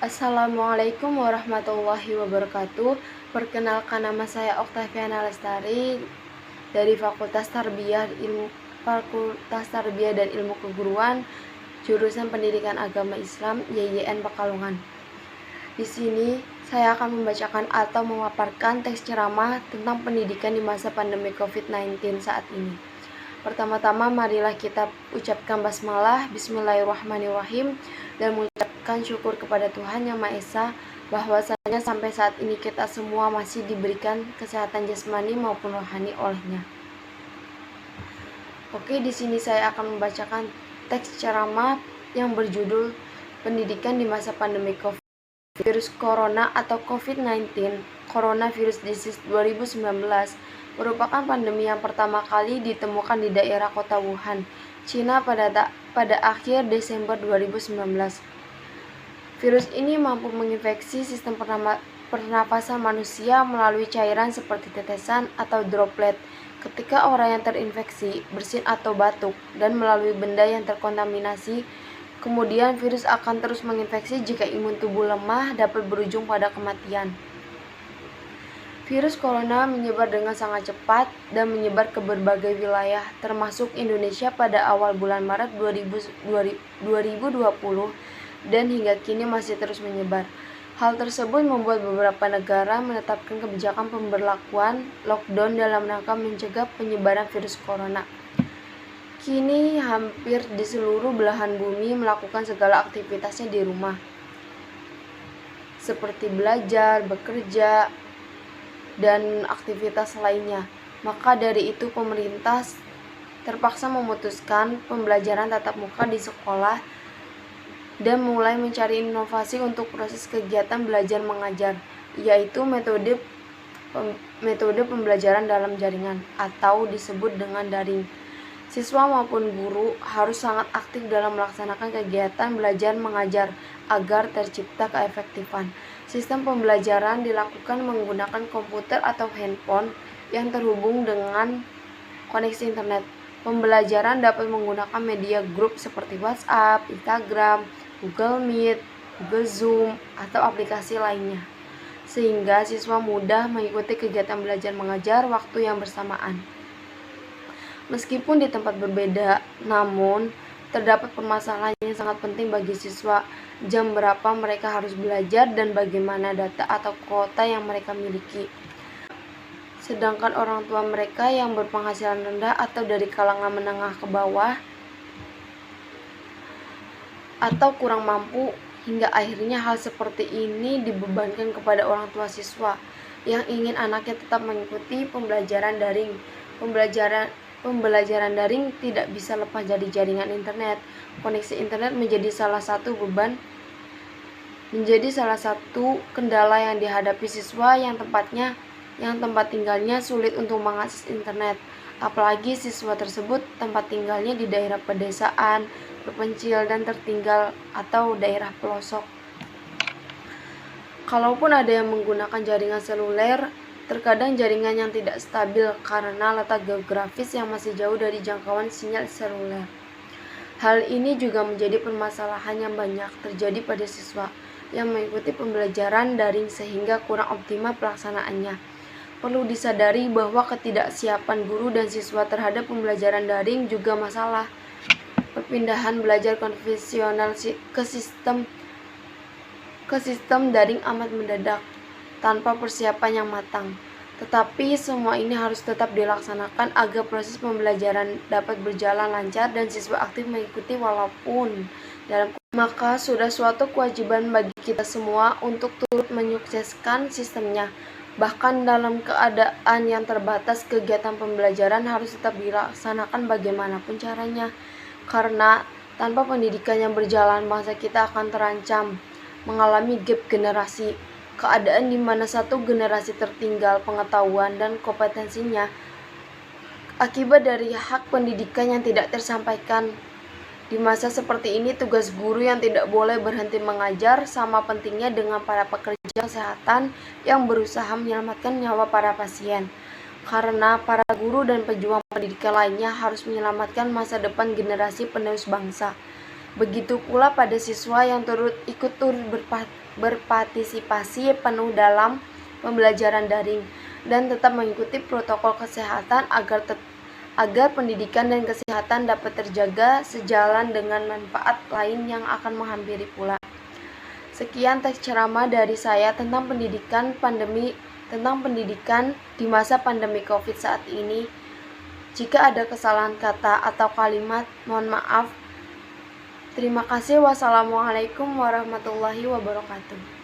Assalamualaikum warahmatullahi wabarakatuh. Perkenalkan, nama saya Oktaviana Lestari dari Fakultas Tarbiyah dan Ilmu Keguruan, jurusan Pendidikan Agama Islam YYN Pekalongan. Di sini saya akan membacakan atau memaparkan teks ceramah tentang pendidikan di masa pandemi COVID-19 saat ini. Pertama-tama marilah kita ucapkan basmalah, bismillahirrahmanirrahim, dan mengucapkan syukur kepada Tuhan Yang Maha Esa bahwasanya sampai saat ini kita semua masih diberikan kesehatan jasmani maupun rohani olehnya. Oke, di sini saya akan membacakan teks ceramah yang berjudul Pendidikan di Masa Pandemi COVID. Virus Corona atau COVID-19, Coronavirus Disease 2019, merupakan pandemi yang pertama kali ditemukan di daerah kota Wuhan, Cina pada akhir Desember 2019. Virus ini mampu menginfeksi sistem pernapasan manusia melalui cairan seperti tetesan atau droplet ketika orang yang terinfeksi bersin atau batuk, dan melalui benda yang terkontaminasi. Kemudian virus akan terus menginfeksi jika imun tubuh lemah, dapat berujung pada kematian. Virus corona menyebar dengan sangat cepat dan menyebar ke berbagai wilayah, termasuk Indonesia pada awal bulan Maret 2020 dan hingga kini masih terus menyebar. Hal tersebut membuat beberapa negara menetapkan kebijakan pemberlakuan lockdown dalam rangka mencegah penyebaran virus corona. Kini hampir di seluruh belahan bumi melakukan segala aktivitasnya di rumah, seperti belajar, bekerja, dan aktivitas lainnya. Maka dari itu pemerintah terpaksa memutuskan pembelajaran tatap muka di sekolah dan mulai mencari inovasi untuk proses kegiatan belajar mengajar, yaitu metode pembelajaran dalam jaringan atau disebut dengan daring. Siswa maupun guru harus sangat aktif dalam melaksanakan kegiatan belajar mengajar agar tercipta keefektifan. Sistem pembelajaran dilakukan menggunakan komputer atau handphone yang terhubung dengan koneksi internet. Pembelajaran dapat menggunakan media grup seperti WhatsApp, Instagram, Google Meet, Google Zoom, atau aplikasi lainnya, sehingga siswa mudah mengikuti kegiatan belajar mengajar waktu yang bersamaan. Meskipun di tempat berbeda, namun terdapat permasalahan yang sangat penting bagi siswa, jam berapa mereka harus belajar dan bagaimana data atau kuota yang mereka miliki. Sedangkan orang tua mereka yang berpenghasilan rendah atau dari kalangan menengah ke bawah atau kurang mampu, hingga akhirnya hal seperti ini dibebankan kepada orang tua siswa yang ingin anaknya tetap mengikuti pembelajaran daring. Pembelajaran daring tidak bisa lepas dari jaringan internet. Koneksi internet menjadi salah satu kendala yang dihadapi siswa yang tempat tinggalnya sulit untuk mengakses internet. Apalagi siswa tersebut tempat tinggalnya di daerah pedesaan, terpencil, dan tertinggal atau daerah pelosok. Kalaupun ada yang menggunakan jaringan seluler, terkadang jaringan yang tidak stabil karena letak geografis yang masih jauh dari jangkauan sinyal seluler. Hal ini juga menjadi permasalahan yang banyak terjadi pada siswa yang mengikuti pembelajaran daring sehingga kurang optimal pelaksanaannya. Perlu disadari bahwa ketidaksiapan guru dan siswa terhadap pembelajaran daring juga masalah. Perpindahan belajar konvensional ke sistem daring amat mendadak, tanpa persiapan yang matang. Tetapi semua ini harus tetap dilaksanakan agar proses pembelajaran dapat berjalan lancar dan siswa aktif mengikuti walaupun dalam. Maka sudah suatu kewajiban bagi kita semua untuk turut menyukseskan sistemnya. Bahkan dalam keadaan yang terbatas, kegiatan pembelajaran harus tetap dilaksanakan bagaimanapun caranya. Karena tanpa pendidikan yang berjalan, bangsa kita akan terancam mengalami gap generasi. Keadaan di mana satu generasi tertinggal pengetahuan dan kompetensinya akibat dari hak pendidikan yang tidak tersampaikan. Di masa seperti ini, tugas guru yang tidak boleh berhenti mengajar sama pentingnya dengan para pekerja kesehatan yang berusaha menyelamatkan nyawa para pasien. Karena para guru dan pejuang pendidikan lainnya harus menyelamatkan masa depan generasi penerus bangsa. Begitu pula pada siswa yang ikut turut berpartisipasi penuh dalam pembelajaran daring dan tetap mengikuti protokol kesehatan agar pendidikan dan kesehatan dapat terjaga sejalan dengan manfaat lain yang akan menghampiri pula. Sekian teks ceramah dari saya tentang pendidikan di masa pandemi Covid saat ini. Jika ada kesalahan kata atau kalimat, mohon maaf. Terima kasih. Wassalamualaikum warahmatullahi wabarakatuh.